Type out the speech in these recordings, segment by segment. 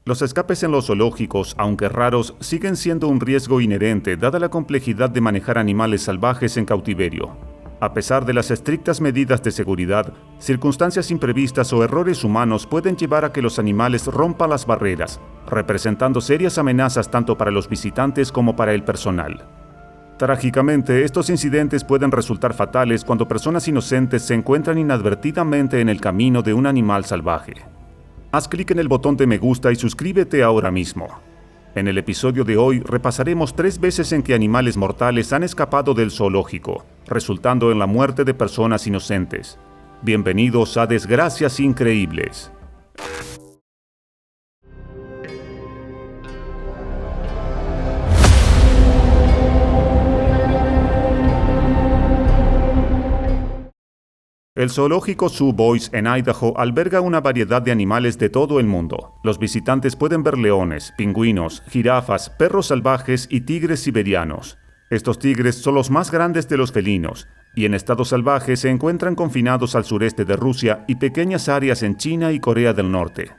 Los escapes en los zoológicos, aunque raros, siguen siendo un riesgo inherente dada la complejidad de manejar animales salvajes en cautiverio. A pesar de las estrictas medidas de seguridad, circunstancias imprevistas o errores humanos pueden llevar a que los animales rompan las barreras, representando serias amenazas tanto para los visitantes como para el personal. Trágicamente, estos incidentes pueden resultar fatales cuando personas inocentes se encuentran inadvertidamente en el camino de un animal salvaje. Haz clic en el botón de me gusta y suscríbete ahora mismo. En el episodio de hoy repasaremos 3 veces en que animales mortales han escapado del zoológico, resultando en la muerte de personas inocentes. Bienvenidos a Desgracias Increíbles. El zoológico Zoo Boys en Idaho alberga una variedad de animales de todo el mundo. Los visitantes pueden ver leones, pingüinos, jirafas, perros salvajes y tigres siberianos. Estos tigres son los más grandes de los felinos, y en estado salvaje se encuentran confinados al sureste de Rusia y pequeñas áreas en China y Corea del Norte.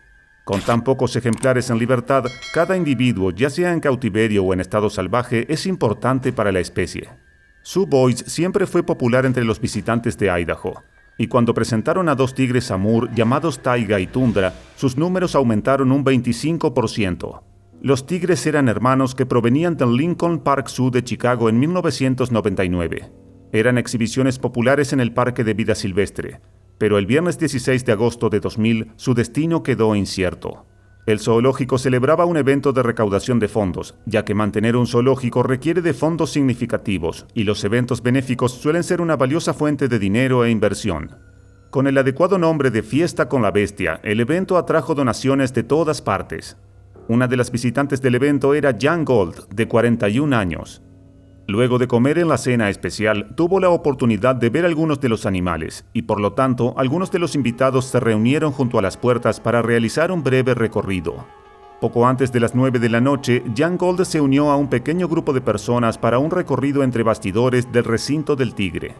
Con tan pocos ejemplares en libertad, cada individuo, ya sea en cautiverio o en estado salvaje, es importante para la especie. Zoo Boys siempre fue popular entre los visitantes de Idaho, y cuando presentaron a 2 tigres Amur llamados Taiga y Tundra, sus números aumentaron un 25%. Los tigres eran hermanos que provenían del Lincoln Park Zoo de Chicago en 1999. Eran exhibiciones populares en el Parque de Vida Silvestre, pero el viernes 16 de agosto de 2000 su destino quedó incierto. El zoológico celebraba un evento de recaudación de fondos, ya que mantener un zoológico requiere de fondos significativos, y los eventos benéficos suelen ser una valiosa fuente de dinero e inversión. Con el adecuado nombre de Fiesta con la Bestia, el evento atrajo donaciones de todas partes. Una de las visitantes del evento era Jan Gold, de 41 años. Luego de comer en la cena especial, tuvo la oportunidad de ver algunos de los animales, y por lo tanto, algunos de los invitados se reunieron junto a las puertas para realizar un breve recorrido. Poco antes de las 9 de la noche, Jan Gold se unió a un pequeño grupo de personas para un recorrido entre bastidores del recinto del tigre.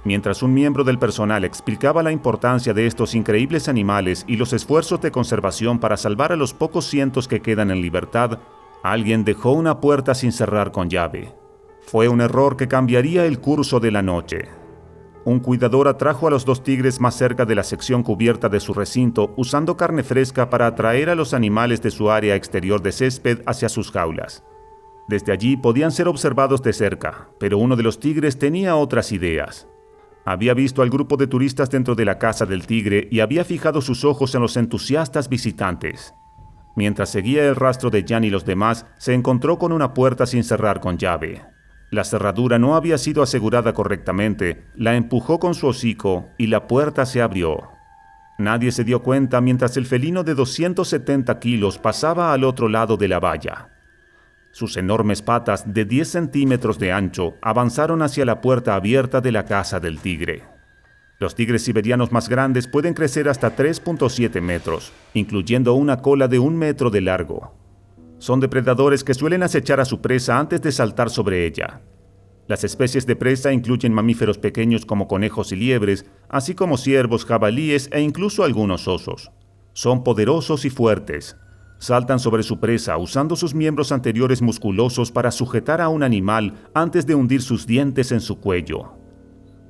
Mientras un miembro del personal explicaba la importancia de estos increíbles animales y los esfuerzos de conservación para salvar a los pocos cientos que quedan en libertad, alguien dejó una puerta sin cerrar con llave. Fue un error que cambiaría el curso de la noche. Un cuidador atrajo a los 2 tigres más cerca de la sección cubierta de su recinto usando carne fresca para atraer a los animales de su área exterior de césped hacia sus jaulas. Desde allí podían ser observados de cerca, pero uno de los tigres tenía otras ideas. Había visto al grupo de turistas dentro de la casa del tigre y había fijado sus ojos en los entusiastas visitantes. Mientras seguía el rastro de Jan y los demás, se encontró con una puerta sin cerrar con llave. La cerradura no había sido asegurada correctamente, la empujó con su hocico y la puerta se abrió. Nadie se dio cuenta mientras el felino de 270 kilos pasaba al otro lado de la valla. Sus enormes patas de 10 centímetros de ancho avanzaron hacia la puerta abierta de la casa del tigre. Los tigres siberianos más grandes pueden crecer hasta 3.7 metros, incluyendo una cola de 1 metro de largo. Son depredadores que suelen acechar a su presa antes de saltar sobre ella. Las especies de presa incluyen mamíferos pequeños como conejos y liebres, así como ciervos, jabalíes e incluso algunos osos. Son poderosos y fuertes. Saltan sobre su presa usando sus miembros anteriores musculosos para sujetar a un animal antes de hundir sus dientes en su cuello.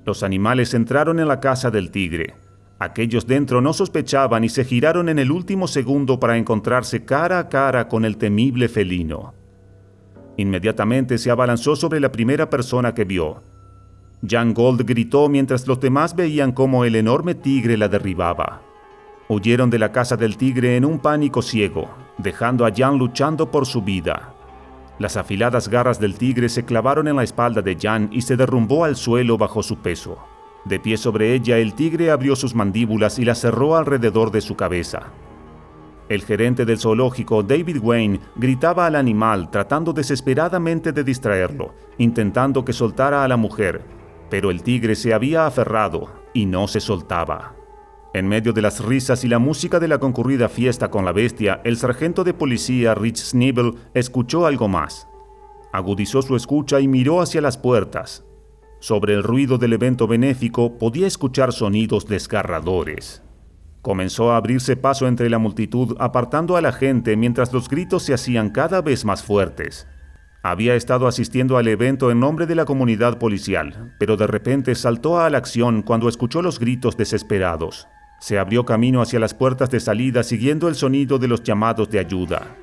Los animales entraron en la casa del tigre. Aquellos dentro no sospechaban y se giraron en el último segundo para encontrarse cara a cara con el temible felino. Inmediatamente se abalanzó sobre la primera persona que vio. Jan Gold gritó mientras los demás veían cómo el enorme tigre la derribaba. Huyeron de la casa del tigre en un pánico ciego, dejando a Jan luchando por su vida. Las afiladas garras del tigre se clavaron en la espalda de Jan y se derrumbó al suelo bajo su peso. De pie sobre ella, el tigre abrió sus mandíbulas y las cerró alrededor de su cabeza. El gerente del zoológico, David Wayne, gritaba al animal tratando desesperadamente de distraerlo, intentando que soltara a la mujer, pero el tigre se había aferrado y no se soltaba. En medio de las risas y la música de la concurrida fiesta con la bestia, el sargento de policía Rich Snibble escuchó algo más. Agudizó su escucha y miró hacia las puertas. Sobre el ruido del evento benéfico podía escuchar sonidos desgarradores. Comenzó a abrirse paso entre la multitud, apartando a la gente mientras los gritos se hacían cada vez más fuertes. Había estado asistiendo al evento en nombre de la comunidad policial, pero de repente saltó a la acción cuando escuchó los gritos desesperados. Se abrió camino hacia las puertas de salida siguiendo el sonido de los llamados de ayuda.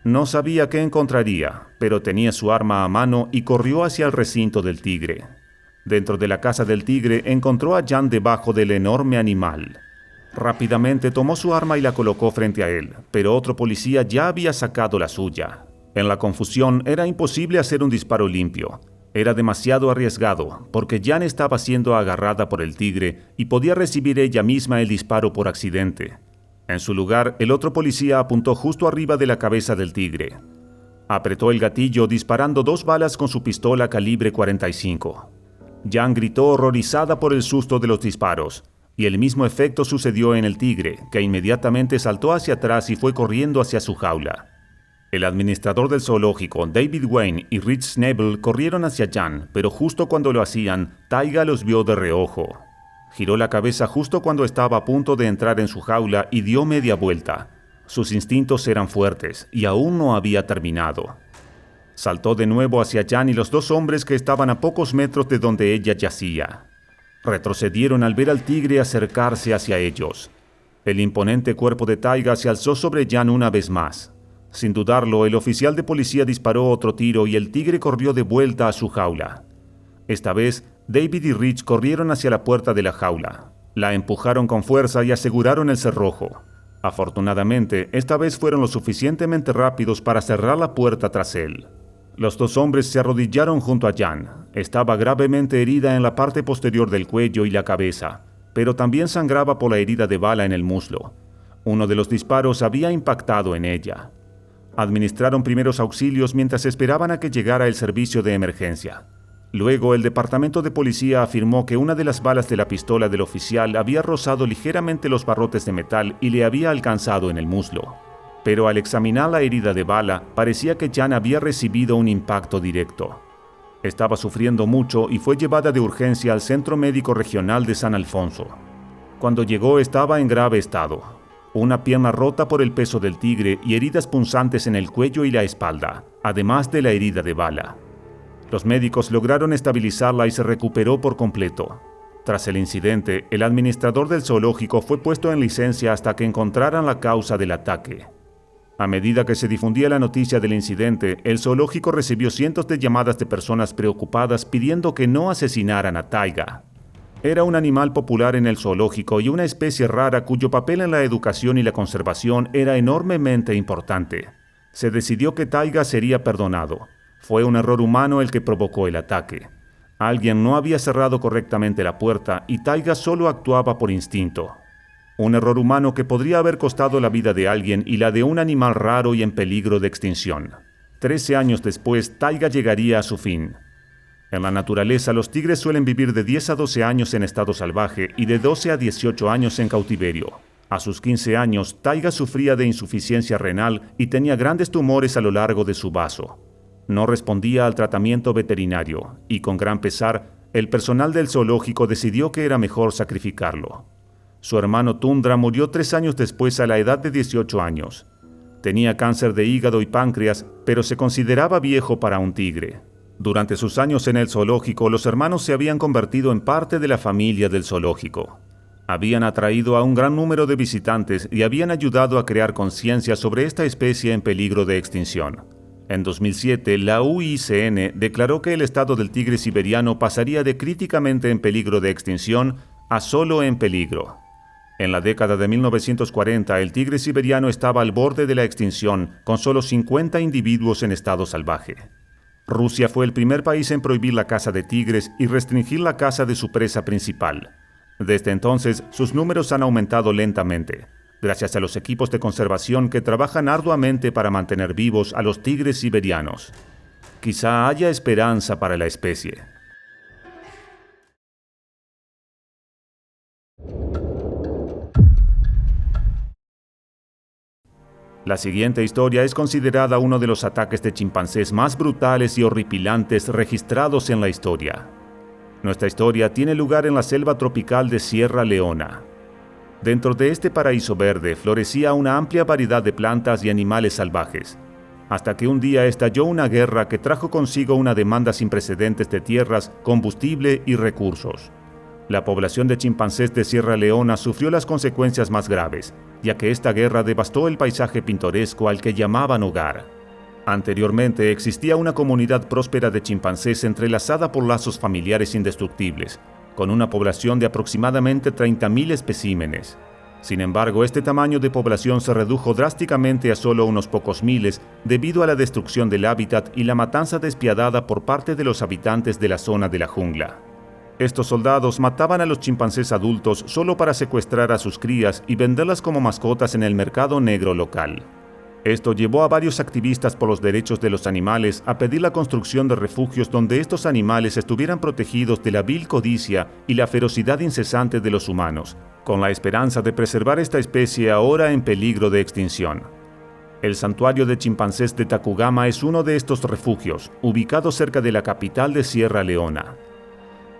No sabía qué encontraría, pero tenía su arma a mano y corrió hacia el recinto del tigre. Dentro de la casa del tigre encontró a Jan debajo del enorme animal. Rápidamente tomó su arma y la colocó frente a él, pero otro policía ya había sacado la suya. En la confusión era imposible hacer un disparo limpio. Era demasiado arriesgado, porque Jan estaba siendo agarrada por el tigre y podía recibir ella misma el disparo por accidente. En su lugar, el otro policía apuntó justo arriba de la cabeza del tigre. Apretó el gatillo disparando 2 balas con su pistola calibre 45. Jan gritó horrorizada por el susto de los disparos, y el mismo efecto sucedió en el tigre, que inmediatamente saltó hacia atrás y fue corriendo hacia su jaula. El administrador del zoológico, David Wayne, y Rich Snable corrieron hacia Jan, pero justo cuando lo hacían, Taiga los vio de reojo. Giró la cabeza justo cuando estaba a punto de entrar en su jaula y dio media vuelta. Sus instintos eran fuertes y aún no había terminado. Saltó de nuevo hacia Jan y los 2 hombres que estaban a pocos metros de donde ella yacía. Retrocedieron al ver al tigre acercarse hacia ellos. El imponente cuerpo de Taiga se alzó sobre Jan una vez más. Sin dudarlo, el oficial de policía disparó otro tiro y el tigre corrió de vuelta a su jaula. Esta vez, David y Rich corrieron hacia la puerta de la jaula. La empujaron con fuerza y aseguraron el cerrojo. Afortunadamente, esta vez fueron lo suficientemente rápidos para cerrar la puerta tras él. Los 2 hombres se arrodillaron junto a Jan. Estaba gravemente herida en la parte posterior del cuello y la cabeza, pero también sangraba por la herida de bala en el muslo. Uno de los disparos había impactado en ella. Administraron primeros auxilios mientras esperaban a que llegara el servicio de emergencia. Luego, el departamento de policía afirmó que una de las balas de la pistola del oficial había rozado ligeramente los barrotes de metal y le había alcanzado en el muslo. Pero al examinar la herida de bala, parecía que Jan había recibido un impacto directo. Estaba sufriendo mucho y fue llevada de urgencia al Centro Médico Regional de San Alfonso. Cuando llegó estaba en grave estado. Una pierna rota por el peso del tigre y heridas punzantes en el cuello y la espalda, además de la herida de bala. Los médicos lograron estabilizarla y se recuperó por completo. Tras el incidente, el administrador del zoológico fue puesto en licencia hasta que encontraran la causa del ataque. A medida que se difundía la noticia del incidente, el zoológico recibió cientos de llamadas de personas preocupadas pidiendo que no asesinaran a Taiga. Era un animal popular en el zoológico y una especie rara cuyo papel en la educación y la conservación era enormemente importante. Se decidió que Taiga sería perdonado. Fue un error humano el que provocó el ataque. Alguien no había cerrado correctamente la puerta y Taiga solo actuaba por instinto. Un error humano que podría haber costado la vida de alguien y la de un animal raro y en peligro de extinción. 13 años después, Taiga llegaría a su fin. En la naturaleza, los tigres suelen vivir de 10 a 12 años en estado salvaje y de 12 a 18 años en cautiverio. A sus 15 años, Taiga sufría de insuficiencia renal y tenía grandes tumores a lo largo de su vaso. No respondía al tratamiento veterinario y, con gran pesar, el personal del zoológico decidió que era mejor sacrificarlo. Su hermano Tundra murió 3 años después a la edad de 18 años. Tenía cáncer de hígado y páncreas, pero se consideraba viejo para un tigre. Durante sus años en el zoológico, los hermanos se habían convertido en parte de la familia del zoológico. Habían atraído a un gran número de visitantes y habían ayudado a crear conciencia sobre esta especie en peligro de extinción. En 2007, la UICN declaró que el estado del tigre siberiano pasaría de críticamente en peligro de extinción a solo en peligro. En la década de 1940, el tigre siberiano estaba al borde de la extinción, con solo 50 individuos en estado salvaje. Rusia fue el primer país en prohibir la caza de tigres y restringir la caza de su presa principal. Desde entonces, sus números han aumentado lentamente, gracias a los equipos de conservación que trabajan arduamente para mantener vivos a los tigres siberianos. Quizá haya esperanza para la especie. La siguiente historia es considerada uno de los ataques de chimpancés más brutales y horripilantes registrados en la historia. Nuestra historia tiene lugar en la selva tropical de Sierra Leona. Dentro de este paraíso verde florecía una amplia variedad de plantas y animales salvajes, hasta que un día estalló una guerra que trajo consigo una demanda sin precedentes de tierras, combustible y recursos. La población de chimpancés de Sierra Leona sufrió las consecuencias más graves, ya que esta guerra devastó el paisaje pintoresco al que llamaban hogar. Anteriormente existía una comunidad próspera de chimpancés entrelazada por lazos familiares indestructibles, con una población de aproximadamente 30.000 especímenes. Sin embargo, este tamaño de población se redujo drásticamente a solo unos pocos miles debido a la destrucción del hábitat y la matanza despiadada por parte de los habitantes de la zona de la jungla. Estos soldados mataban a los chimpancés adultos solo para secuestrar a sus crías y venderlas como mascotas en el mercado negro local. Esto llevó a varios activistas por los derechos de los animales a pedir la construcción de refugios donde estos animales estuvieran protegidos de la vil codicia y la ferocidad incesante de los humanos, con la esperanza de preservar esta especie ahora en peligro de extinción. El santuario de chimpancés de Tacugama es uno de estos refugios, ubicado cerca de la capital de Sierra Leona.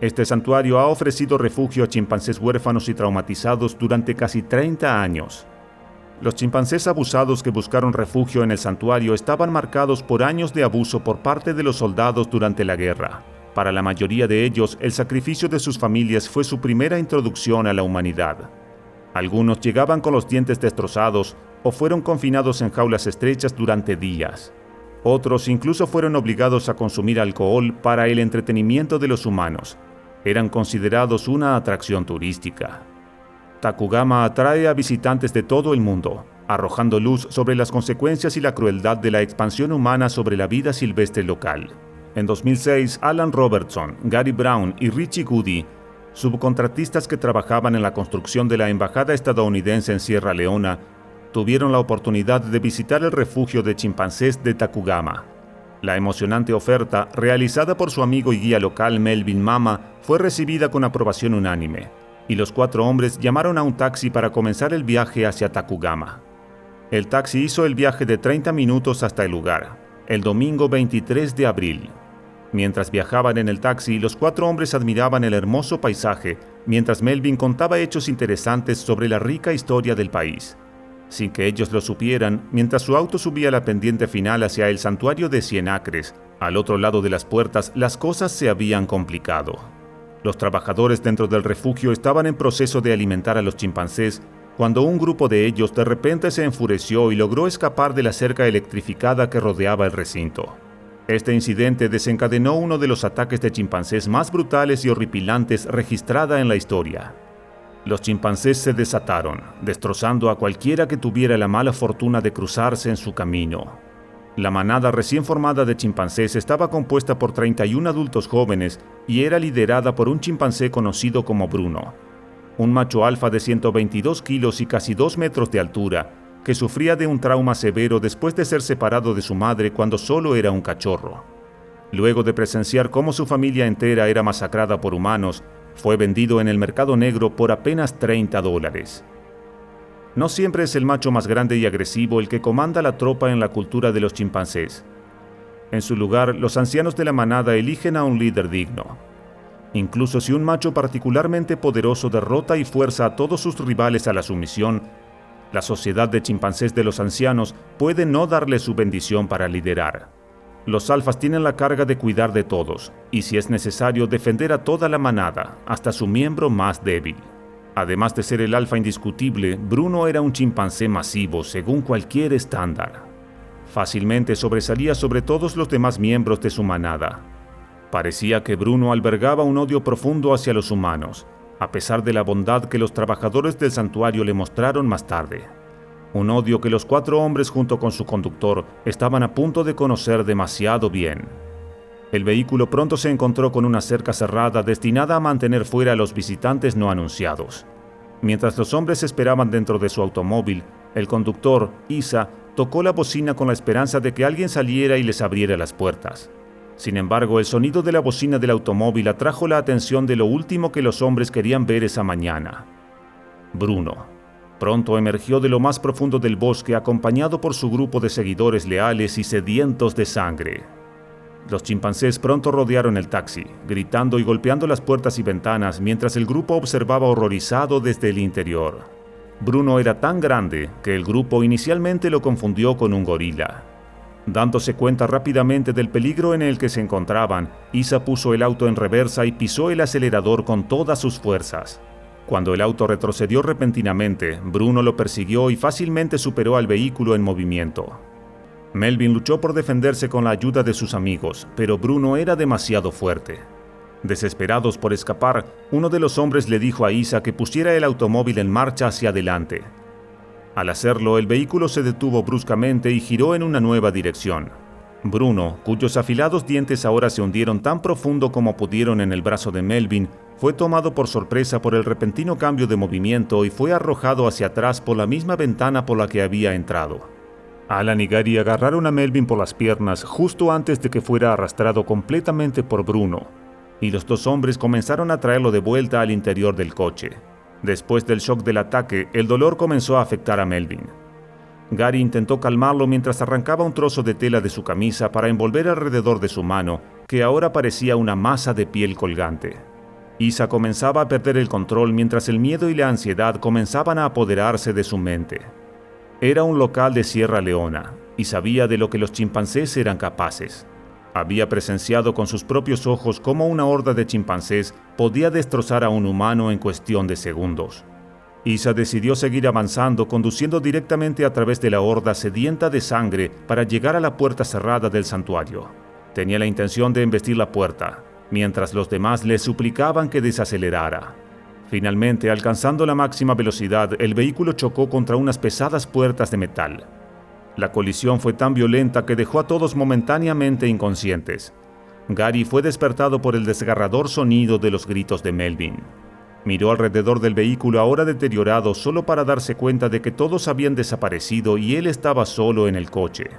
Este santuario ha ofrecido refugio a chimpancés huérfanos y traumatizados durante casi 30 años. Los chimpancés abusados que buscaron refugio en el santuario estaban marcados por años de abuso por parte de los soldados durante la guerra. Para la mayoría de ellos, el sacrificio de sus familias fue su primera introducción a la humanidad. Algunos llegaban con los dientes destrozados o fueron confinados en jaulas estrechas durante días. Otros incluso fueron obligados a consumir alcohol para el entretenimiento de los humanos. Eran considerados una atracción turística. Tacugama atrae a visitantes de todo el mundo, arrojando luz sobre las consecuencias y la crueldad de la expansión humana sobre la vida silvestre local. En 2006, Alan Robertson, Gary Brown y Richie Goody, subcontratistas que trabajaban en la construcción de la embajada estadounidense en Sierra Leona, tuvieron la oportunidad de visitar el refugio de chimpancés de Tacugama. La emocionante oferta, realizada por su amigo y guía local Melvin Mama, fue recibida con aprobación unánime, y los 4 hombres llamaron a un taxi para comenzar el viaje hacia Tacugama. El taxi hizo el viaje de 30 minutos hasta el lugar, el domingo 23 de abril. Mientras viajaban en el taxi, los 4 hombres admiraban el hermoso paisaje, mientras Melvin contaba hechos interesantes sobre la rica historia del país. Sin que ellos lo supieran, mientras su auto subía la pendiente final hacia el santuario de 100 acres, al otro lado de las puertas las cosas se habían complicado. Los trabajadores dentro del refugio estaban en proceso de alimentar a los chimpancés cuando un grupo de ellos de repente se enfureció y logró escapar de la cerca electrificada que rodeaba el recinto. Este incidente desencadenó uno de los ataques de chimpancés más brutales y horripilantes registrada en la historia. Los chimpancés se desataron, destrozando a cualquiera que tuviera la mala fortuna de cruzarse en su camino. La manada recién formada de chimpancés estaba compuesta por 31 adultos jóvenes y era liderada por un chimpancé conocido como Bruno, un macho alfa de 122 kilos y casi 2 metros de altura, que sufría de un trauma severo después de ser separado de su madre cuando solo era un cachorro. Luego de presenciar cómo su familia entera era masacrada por humanos, fue vendido en el mercado negro por apenas $30. No siempre es el macho más grande y agresivo el que comanda la tropa en la cultura de los chimpancés. En su lugar, los ancianos de la manada eligen a un líder digno. Incluso si un macho particularmente poderoso derrota y fuerza a todos sus rivales a la sumisión, la sociedad de chimpancés de los ancianos puede no darle su bendición para liderar. Los alfas tienen la carga de cuidar de todos, y si es necesario defender a toda la manada, hasta su miembro más débil. Además de ser el alfa indiscutible, Bruno era un chimpancé masivo según cualquier estándar. Fácilmente sobresalía sobre todos los demás miembros de su manada. Parecía que Bruno albergaba un odio profundo hacia los humanos, a pesar de la bondad que los trabajadores del santuario le mostraron más tarde. Un odio que los 4 hombres junto con su conductor estaban a punto de conocer demasiado bien. El vehículo pronto se encontró con una cerca cerrada destinada a mantener fuera a los visitantes no anunciados. Mientras los hombres esperaban dentro de su automóvil, el conductor, Isa, tocó la bocina con la esperanza de que alguien saliera y les abriera las puertas. Sin embargo, el sonido de la bocina del automóvil atrajo la atención de lo último que los hombres querían ver esa mañana. Bruno. Pronto emergió de lo más profundo del bosque acompañado por su grupo de seguidores leales y sedientos de sangre. Los chimpancés pronto rodearon el taxi, gritando y golpeando las puertas y ventanas mientras el grupo observaba horrorizado desde el interior. Bruno era tan grande que el grupo inicialmente lo confundió con un gorila. Dándose cuenta rápidamente del peligro en el que se encontraban, Isa puso el auto en reversa y pisó el acelerador con todas sus fuerzas. Cuando el auto retrocedió repentinamente, Bruno lo persiguió y fácilmente superó al vehículo en movimiento. Melvin luchó por defenderse con la ayuda de sus amigos, pero Bruno era demasiado fuerte. Desesperados por escapar, uno de los hombres le dijo a Isa que pusiera el automóvil en marcha hacia adelante. Al hacerlo, el vehículo se detuvo bruscamente y giró en una nueva dirección. Bruno, cuyos afilados dientes ahora se hundieron tan profundo como pudieron en el brazo de Melvin, fue tomado por sorpresa por el repentino cambio de movimiento y fue arrojado hacia atrás por la misma ventana por la que había entrado. Alan y Gary agarraron a Melvin por las piernas justo antes de que fuera arrastrado completamente por Bruno, y los dos hombres comenzaron a traerlo de vuelta al interior del coche. Después del shock del ataque, el dolor comenzó a afectar a Melvin. Gary intentó calmarlo mientras arrancaba un trozo de tela de su camisa para envolver alrededor de su mano, que ahora parecía una masa de piel colgante. Isa comenzaba a perder el control mientras el miedo y la ansiedad comenzaban a apoderarse de su mente. Era un local de Sierra Leona, y sabía de lo que los chimpancés eran capaces. Había presenciado con sus propios ojos cómo una horda de chimpancés podía destrozar a un humano en cuestión de segundos. Isa decidió seguir avanzando, conduciendo directamente a través de la horda sedienta de sangre para llegar a la puerta cerrada del santuario. Tenía la intención de embestir la puerta, mientras los demás le suplicaban que desacelerara. Finalmente, alcanzando la máxima velocidad, el vehículo chocó contra unas pesadas puertas de metal. La colisión fue tan violenta que dejó a todos momentáneamente inconscientes. Gary fue despertado por el desgarrador sonido de los gritos de Melvin. Miró alrededor del vehículo ahora deteriorado solo para darse cuenta de que todos habían desaparecido y él estaba solo en el coche.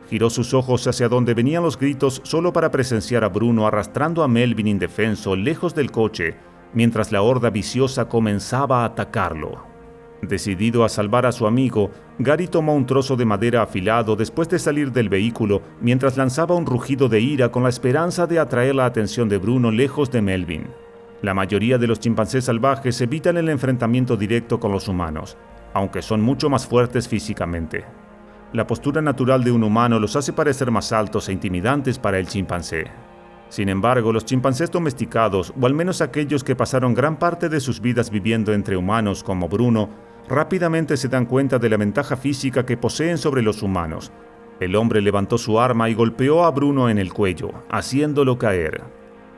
Giró sus ojos hacia donde venían los gritos solo para presenciar a Bruno arrastrando a Melvin indefenso lejos del coche, mientras la horda viciosa comenzaba a atacarlo. Decidido a salvar a su amigo, Gary tomó un trozo de madera afilado después de salir del vehículo mientras lanzaba un rugido de ira con la esperanza de atraer la atención de Bruno lejos de Melvin. La mayoría de los chimpancés salvajes evitan el enfrentamiento directo con los humanos, aunque son mucho más fuertes físicamente. La postura natural de un humano los hace parecer más altos e intimidantes para el chimpancé. Sin embargo, los chimpancés domesticados, o al menos aquellos que pasaron gran parte de sus vidas viviendo entre humanos como Bruno, rápidamente se dan cuenta de la ventaja física que poseen sobre los humanos. El hombre levantó su arma y golpeó a Bruno en el cuello, haciéndolo caer.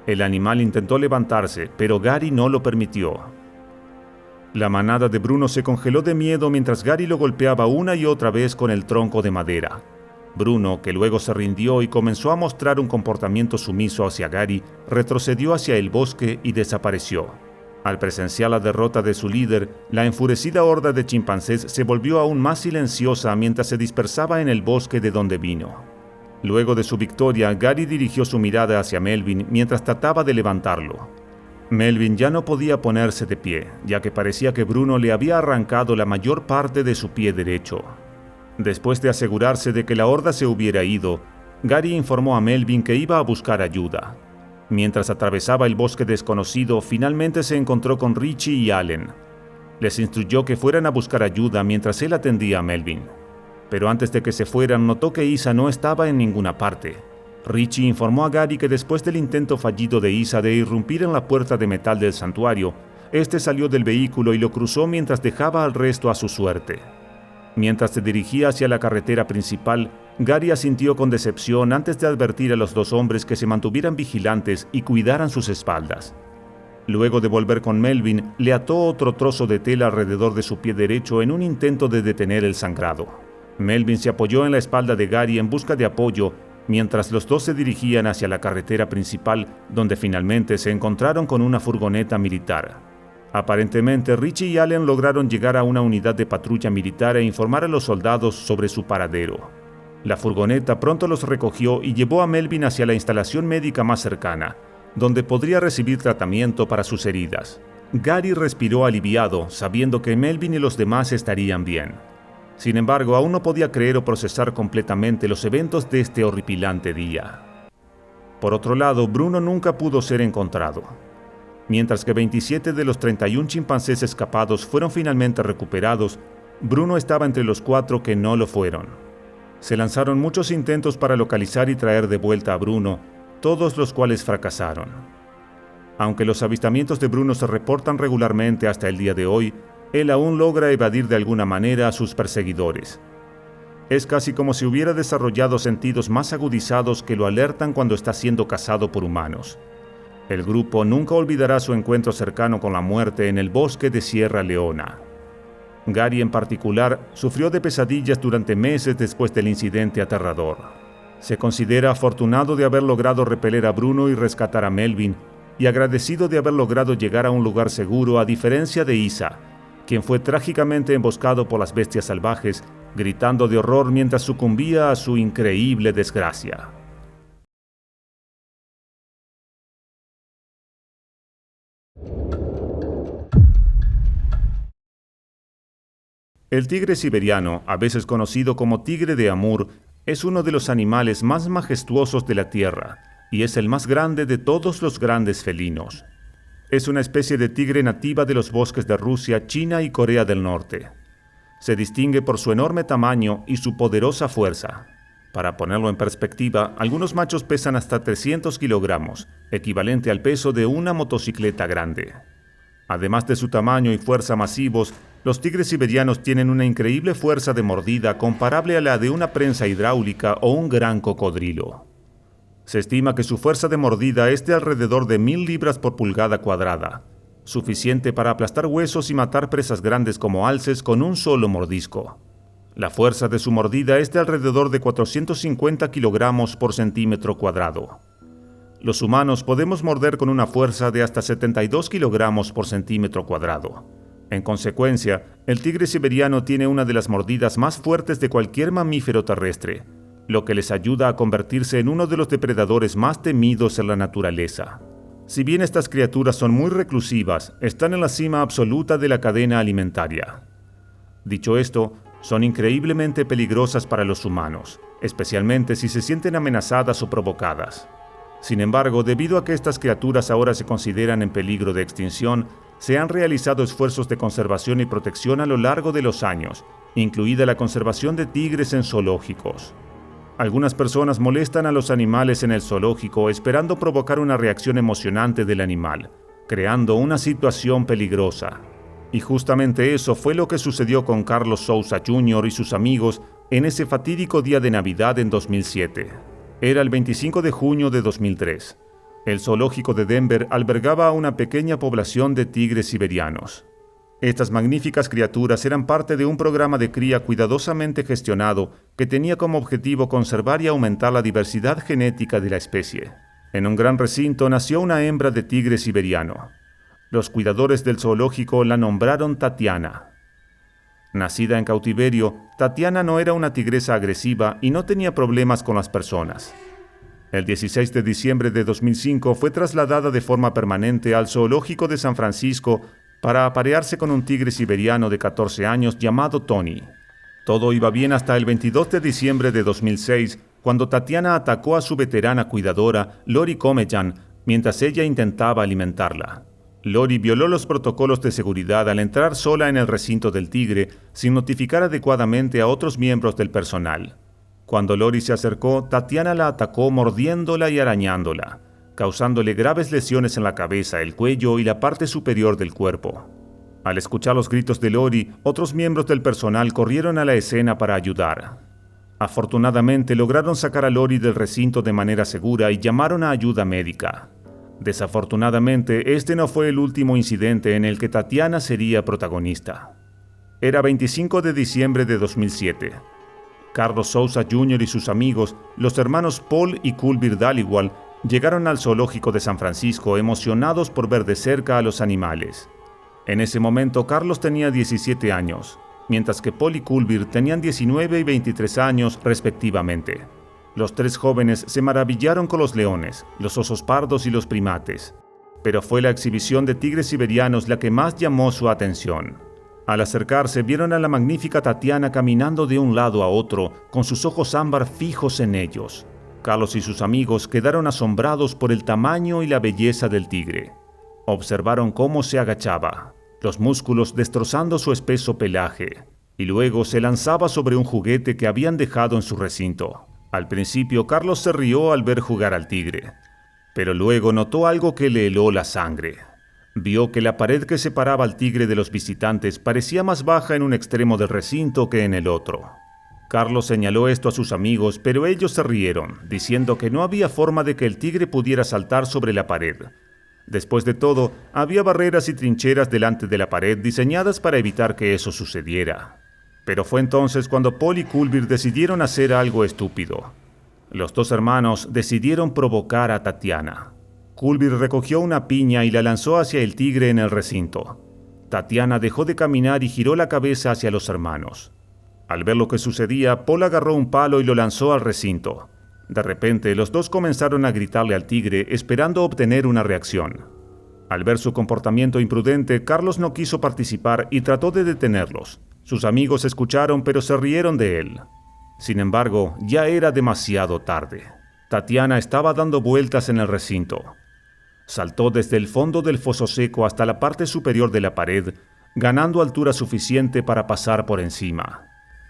El animal intentó levantarse, pero Gary no lo permitió. La manada de Bruno se congeló de miedo mientras Gary lo golpeaba una y otra vez con el tronco de madera. Bruno, que luego se rindió y comenzó a mostrar un comportamiento sumiso hacia Gary, retrocedió hacia el bosque y desapareció. Al presenciar la derrota de su líder, la enfurecida horda de chimpancés se volvió aún más silenciosa mientras se dispersaba en el bosque de donde vino. Luego de su victoria, Gary dirigió su mirada hacia Melvin mientras trataba de levantarlo. Melvin ya no podía ponerse de pie, ya que parecía que Bruno le había arrancado la mayor parte de su pie derecho. Después de asegurarse de que la horda se hubiera ido, Gary informó a Melvin que iba a buscar ayuda. Mientras atravesaba el bosque desconocido, finalmente se encontró con Richie y Allen. Les instruyó que fueran a buscar ayuda mientras él atendía a Melvin. Pero antes de que se fueran, notó que Isa no estaba en ninguna parte. Richie informó a Gary que después del intento fallido de Isa de irrumpir en la puerta de metal del santuario, este salió del vehículo y lo cruzó mientras dejaba al resto a su suerte. Mientras se dirigía hacia la carretera principal, Gary asintió con decepción antes de advertir a los dos hombres que se mantuvieran vigilantes y cuidaran sus espaldas. Luego de volver con Melvin, le ató otro trozo de tela alrededor de su pie derecho en un intento de detener el sangrado. Melvin se apoyó en la espalda de Gary en busca de apoyo, mientras los dos se dirigían hacia la carretera principal, donde finalmente se encontraron con una furgoneta militar. Aparentemente, Richie y Allen lograron llegar a una unidad de patrulla militar e informar a los soldados sobre su paradero. La furgoneta pronto los recogió y llevó a Melvin hacia la instalación médica más cercana, donde podría recibir tratamiento para sus heridas. Gary respiró aliviado, sabiendo que Melvin y los demás estarían bien. Sin embargo, aún no podía creer o procesar completamente los eventos de este horripilante día. Por otro lado, Bruno nunca pudo ser encontrado. Mientras que 27 de los 31 chimpancés escapados fueron finalmente recuperados, Bruno estaba entre los 4 que no lo fueron. Se lanzaron muchos intentos para localizar y traer de vuelta a Bruno, todos los cuales fracasaron. Aunque los avistamientos de Bruno se reportan regularmente hasta el día de hoy, él aún logra evadir de alguna manera a sus perseguidores. Es casi como si hubiera desarrollado sentidos más agudizados que lo alertan cuando está siendo cazado por humanos. El grupo nunca olvidará su encuentro cercano con la muerte en el bosque de Sierra Leona. Gary en particular sufrió de pesadillas durante meses después del incidente aterrador. Se considera afortunado de haber logrado repeler a Bruno y rescatar a Melvin, y agradecido de haber logrado llegar a un lugar seguro a diferencia de Isa, quien fue trágicamente emboscado por las bestias salvajes, gritando de horror mientras sucumbía a su increíble desgracia. El tigre siberiano, a veces conocido como tigre de Amur, es uno de los animales más majestuosos de la Tierra y es el más grande de todos los grandes felinos. Es una especie de tigre nativa de los bosques de Rusia, China y Corea del Norte. Se distingue por su enorme tamaño y su poderosa fuerza. Para ponerlo en perspectiva, algunos machos pesan hasta 300 kilogramos, equivalente al peso de una motocicleta grande. Además de su tamaño y fuerza masivos, los tigres siberianos tienen una increíble fuerza de mordida comparable a la de una prensa hidráulica o un gran cocodrilo. Se estima que su fuerza de mordida es de alrededor de 1000 libras por pulgada cuadrada, suficiente para aplastar huesos y matar presas grandes como alces con un solo mordisco. La fuerza de su mordida es de alrededor de 450 kilogramos por centímetro cuadrado. Los humanos podemos morder con una fuerza de hasta 72 kilogramos por centímetro cuadrado. En consecuencia, el tigre siberiano tiene una de las mordidas más fuertes de cualquier mamífero terrestre, lo que les ayuda a convertirse en uno de los depredadores más temidos en la naturaleza. Si bien estas criaturas son muy reclusivas, están en la cima absoluta de la cadena alimentaria. Dicho esto, son increíblemente peligrosas para los humanos, especialmente si se sienten amenazadas o provocadas. Sin embargo, debido a que estas criaturas ahora se consideran en peligro de extinción, se han realizado esfuerzos de conservación y protección a lo largo de los años, incluida la conservación de tigres en zoológicos. Algunas personas molestan a los animales en el zoológico esperando provocar una reacción emocionante del animal, creando una situación peligrosa. Y justamente eso fue lo que sucedió con Carlos Souza Jr. y sus amigos en ese fatídico día de Navidad en 2007. Era el 25 de junio de 2003. El zoológico de Denver albergaba a una pequeña población de tigres siberianos. Estas magníficas criaturas eran parte de un programa de cría cuidadosamente gestionado que tenía como objetivo conservar y aumentar la diversidad genética de la especie. En un gran recinto nació una hembra de tigre siberiano. Los cuidadores del zoológico la nombraron Tatiana. Nacida en cautiverio, Tatiana no era una tigresa agresiva y no tenía problemas con las personas. El 16 de diciembre de 2005 fue trasladada de forma permanente al zoológico de San Francisco para aparearse con un tigre siberiano de 14 años llamado Tony. Todo iba bien hasta el 22 de diciembre de 2006, cuando Tatiana atacó a su veterana cuidadora, Lori Komejan, mientras ella intentaba alimentarla. Lori violó los protocolos de seguridad al entrar sola en el recinto del tigre sin notificar adecuadamente a otros miembros del personal. Cuando Lori se acercó, Tatiana la atacó mordiéndola y arañándola, causándole graves lesiones en la cabeza, el cuello y la parte superior del cuerpo. Al escuchar los gritos de Lori, otros miembros del personal corrieron a la escena para ayudar. Afortunadamente lograron sacar a Lori del recinto de manera segura y llamaron a ayuda médica. Desafortunadamente, este no fue el último incidente en el que Tatiana sería protagonista. Era 25 de diciembre de 2007. Carlos Souza Jr. y sus amigos, los hermanos Paul y Kulbir Dhaliwal, llegaron al zoológico de San Francisco emocionados por ver de cerca a los animales. En ese momento, Carlos tenía 17 años, mientras que Paul y Kulbir tenían 19 y 23 años respectivamente. Los tres jóvenes se maravillaron con los leones, los osos pardos y los primates, pero fue la exhibición de tigres siberianos la que más llamó su atención. Al acercarse, vieron a la magnífica Tatiana caminando de un lado a otro, con sus ojos ámbar fijos en ellos. Carlos y sus amigos quedaron asombrados por el tamaño y la belleza del tigre. Observaron cómo se agachaba, los músculos destrozando su espeso pelaje, y luego se lanzaba sobre un juguete que habían dejado en su recinto. Al principio, Carlos se rió al ver jugar al tigre, pero luego notó algo que le heló la sangre. Vio que la pared que separaba al tigre de los visitantes parecía más baja en un extremo del recinto que en el otro. Carlos señaló esto a sus amigos, pero ellos se rieron, diciendo que no había forma de que el tigre pudiera saltar sobre la pared. Después de todo, había barreras y trincheras delante de la pared diseñadas para evitar que eso sucediera. Pero fue entonces cuando Paul y Kulbir decidieron hacer algo estúpido. Los dos hermanos decidieron provocar a Tatiana. Kulbir recogió una piña y la lanzó hacia el tigre en el recinto. Tatiana dejó de caminar y giró la cabeza hacia los hermanos. Al ver lo que sucedía, Paul agarró un palo y lo lanzó al recinto. De repente, los dos comenzaron a gritarle al tigre, esperando obtener una reacción. Al ver su comportamiento imprudente, Carlos no quiso participar y trató de detenerlos. Sus amigos escucharon, pero se rieron de él. Sin embargo, ya era demasiado tarde. Tatiana estaba dando vueltas en el recinto. Saltó desde el fondo del foso seco hasta la parte superior de la pared, ganando altura suficiente para pasar por encima.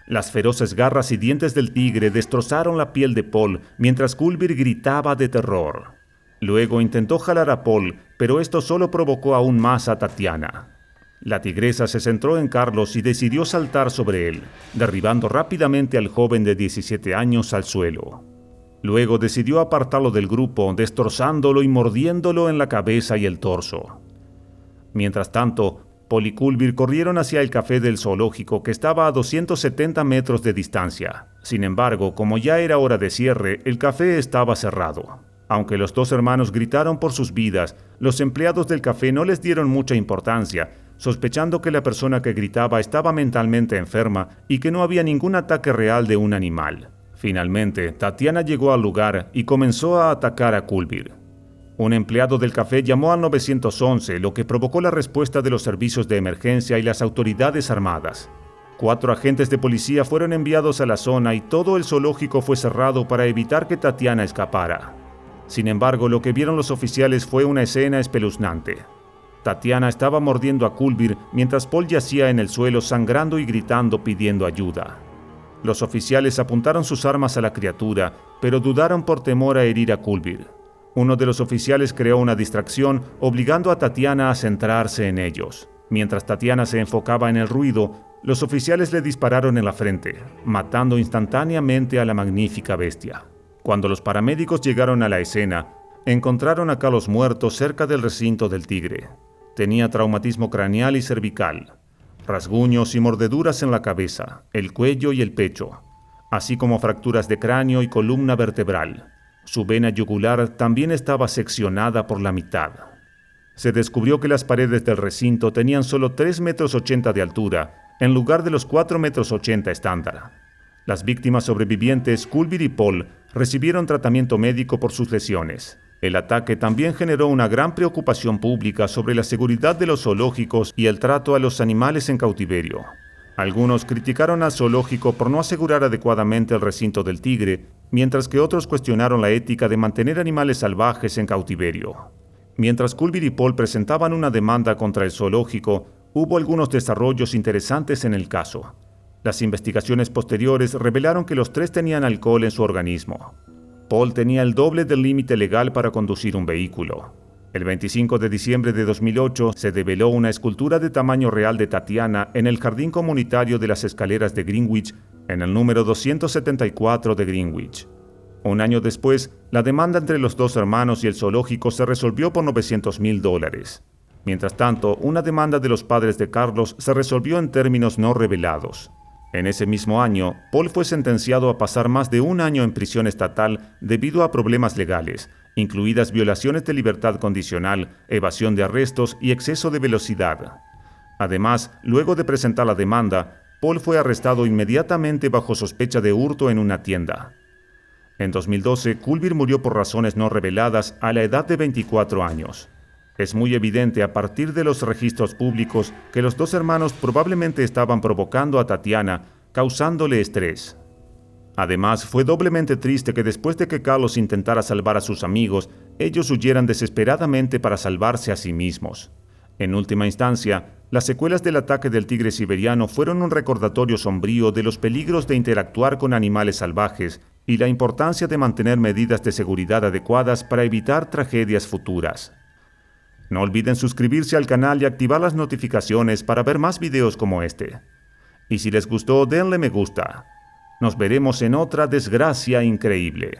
Las feroces garras y dientes del tigre destrozaron la piel de Paul mientras Kulbir gritaba de terror. Luego intentó jalar a Paul, pero esto solo provocó aún más a Tatiana. La tigresa se centró en Carlos y decidió saltar sobre él, derribando rápidamente al joven de 17 años al suelo. Luego decidió apartarlo del grupo, destrozándolo y mordiéndolo en la cabeza y el torso. Mientras tanto, Paul y Kulbir corrieron hacia el café del zoológico que estaba a 270 metros de distancia. Sin embargo, como ya era hora de cierre, el café estaba cerrado. Aunque los dos hermanos gritaron por sus vidas, los empleados del café no les dieron mucha importancia, sospechando que la persona que gritaba estaba mentalmente enferma y que no había ningún ataque real de un animal. Finalmente, Tatiana llegó al lugar y comenzó a atacar a Kulbir. Un empleado del café llamó al 911, lo que provocó la respuesta de los servicios de emergencia y las autoridades armadas. 4 agentes de policía fueron enviados a la zona y todo el zoológico fue cerrado para evitar que Tatiana escapara. Sin embargo, lo que vieron los oficiales fue una escena espeluznante. Tatiana estaba mordiendo a Kulbir mientras Paul yacía en el suelo sangrando y gritando pidiendo ayuda. Los oficiales apuntaron sus armas a la criatura, pero dudaron por temor a herir a Kulbir. Uno de los oficiales creó una distracción, obligando a Tatiana a centrarse en ellos. Mientras Tatiana se enfocaba en el ruido, los oficiales le dispararon en la frente, matando instantáneamente a la magnífica bestia. Cuando los paramédicos llegaron a la escena, encontraron a Carlos muerto cerca del recinto del tigre. Tenía traumatismo craneal y cervical, rasguños y mordeduras en la cabeza, el cuello y el pecho, así como fracturas de cráneo y columna vertebral. Su vena yugular también estaba seccionada por la mitad. Se descubrió que las paredes del recinto tenían solo 3,80 metros de altura, en lugar de los 4,80 metros estándar. Las víctimas sobrevivientes, Kulbir y Paul, recibieron tratamiento médico por sus lesiones. El ataque también generó una gran preocupación pública sobre la seguridad de los zoológicos y el trato a los animales en cautiverio. Algunos criticaron al zoológico por no asegurar adecuadamente el recinto del tigre, mientras que otros cuestionaron la ética de mantener animales salvajes en cautiverio. Mientras Kulbir y Paul presentaban una demanda contra el zoológico, hubo algunos desarrollos interesantes en el caso. Las investigaciones posteriores revelaron que los 3 tenían alcohol en su organismo. Paul tenía el doble del límite legal para conducir un vehículo. El 25 de diciembre de 2008 se develó una escultura de tamaño real de Tatiana en el jardín comunitario de las escaleras de Greenwich, en el número 274 de Greenwich. Un año después, la demanda entre los dos hermanos y el zoológico se resolvió por $900,000. Mientras tanto, una demanda de los padres de Carlos se resolvió en términos no revelados. En ese mismo año, Paul fue sentenciado a pasar más de 1 año en prisión estatal debido a problemas legales, incluidas violaciones de libertad condicional, evasión de arrestos y exceso de velocidad. Además, luego de presentar la demanda, Paul fue arrestado inmediatamente bajo sospecha de hurto en una tienda. En 2012, Kulbir murió por razones no reveladas a la edad de 24 años. Es muy evidente a partir de los registros públicos que los dos hermanos probablemente estaban provocando a Tatiana, causándole estrés. Además, fue doblemente triste que después de que Carlos intentara salvar a sus amigos, ellos huyeran desesperadamente para salvarse a sí mismos. En última instancia, las secuelas del ataque del tigre siberiano fueron un recordatorio sombrío de los peligros de interactuar con animales salvajes y la importancia de mantener medidas de seguridad adecuadas para evitar tragedias futuras. No olviden suscribirse al canal y activar las notificaciones para ver más videos como este. Y si les gustó, denle me gusta. Nos veremos en otra desgracia increíble.